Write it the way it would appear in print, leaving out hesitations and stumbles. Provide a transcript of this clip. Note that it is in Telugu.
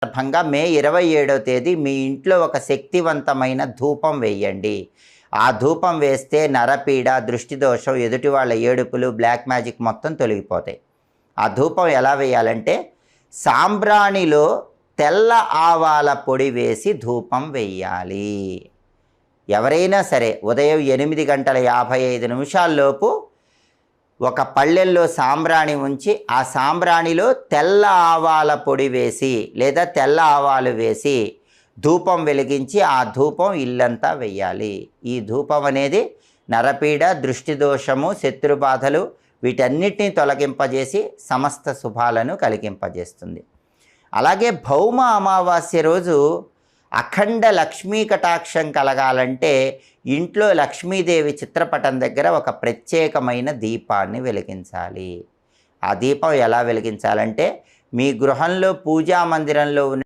సందర్భంగా మే 27వ తేదీ మీ ఇంట్లో ఒక శక్తివంతమైన ధూపం వేయండి. ఆ ధూపం వేస్తే నరపీడ, దృష్టి దోషం, ఎదుటి వాళ్ళ ఏడుపులు, బ్లాక్ మ్యాజిక్ మొత్తం తొలగిపోతాయి. ఆ ధూపం ఎలా వేయాలంటే సాంబ్రాణిలో తెల్ల ఆవాల పొడి వేసి ధూపం వేయాలి. ఎవరైనా సరే ఉదయం 8:55 ఒక పళ్ళెల్లో సాంబ్రాణి ఉంచి ఆ సాంబ్రాణిలో తెల్ల ఆవాల పొడి వేసి లేదా తెల్ల ఆవాలు వేసి ధూపం వెలిగించి ఆ ధూపం ఇల్లంతా వెయ్యాలి. ఈ ధూపం అనేది నరపీడ, దృష్టి దోషము, శత్రుబాధలు వీటన్నిటిని తొలగింపజేసి సమస్త శుభాలను కలిగింపజేస్తుంది. అలాగే భౌమ అమావాస్య రోజు అఖండ లక్ష్మీ కటాక్షం కలగాలంటే ఇంట్లో లక్ష్మీదేవి చిత్రపటం దగ్గర ఒక ప్రత్యేకమైన దీపాన్ని వెలిగించాలి. ఆ దీపం ఎలా వెలిగించాలంటే మీ గృహంలో పూజా మందిరంలో ఉన్న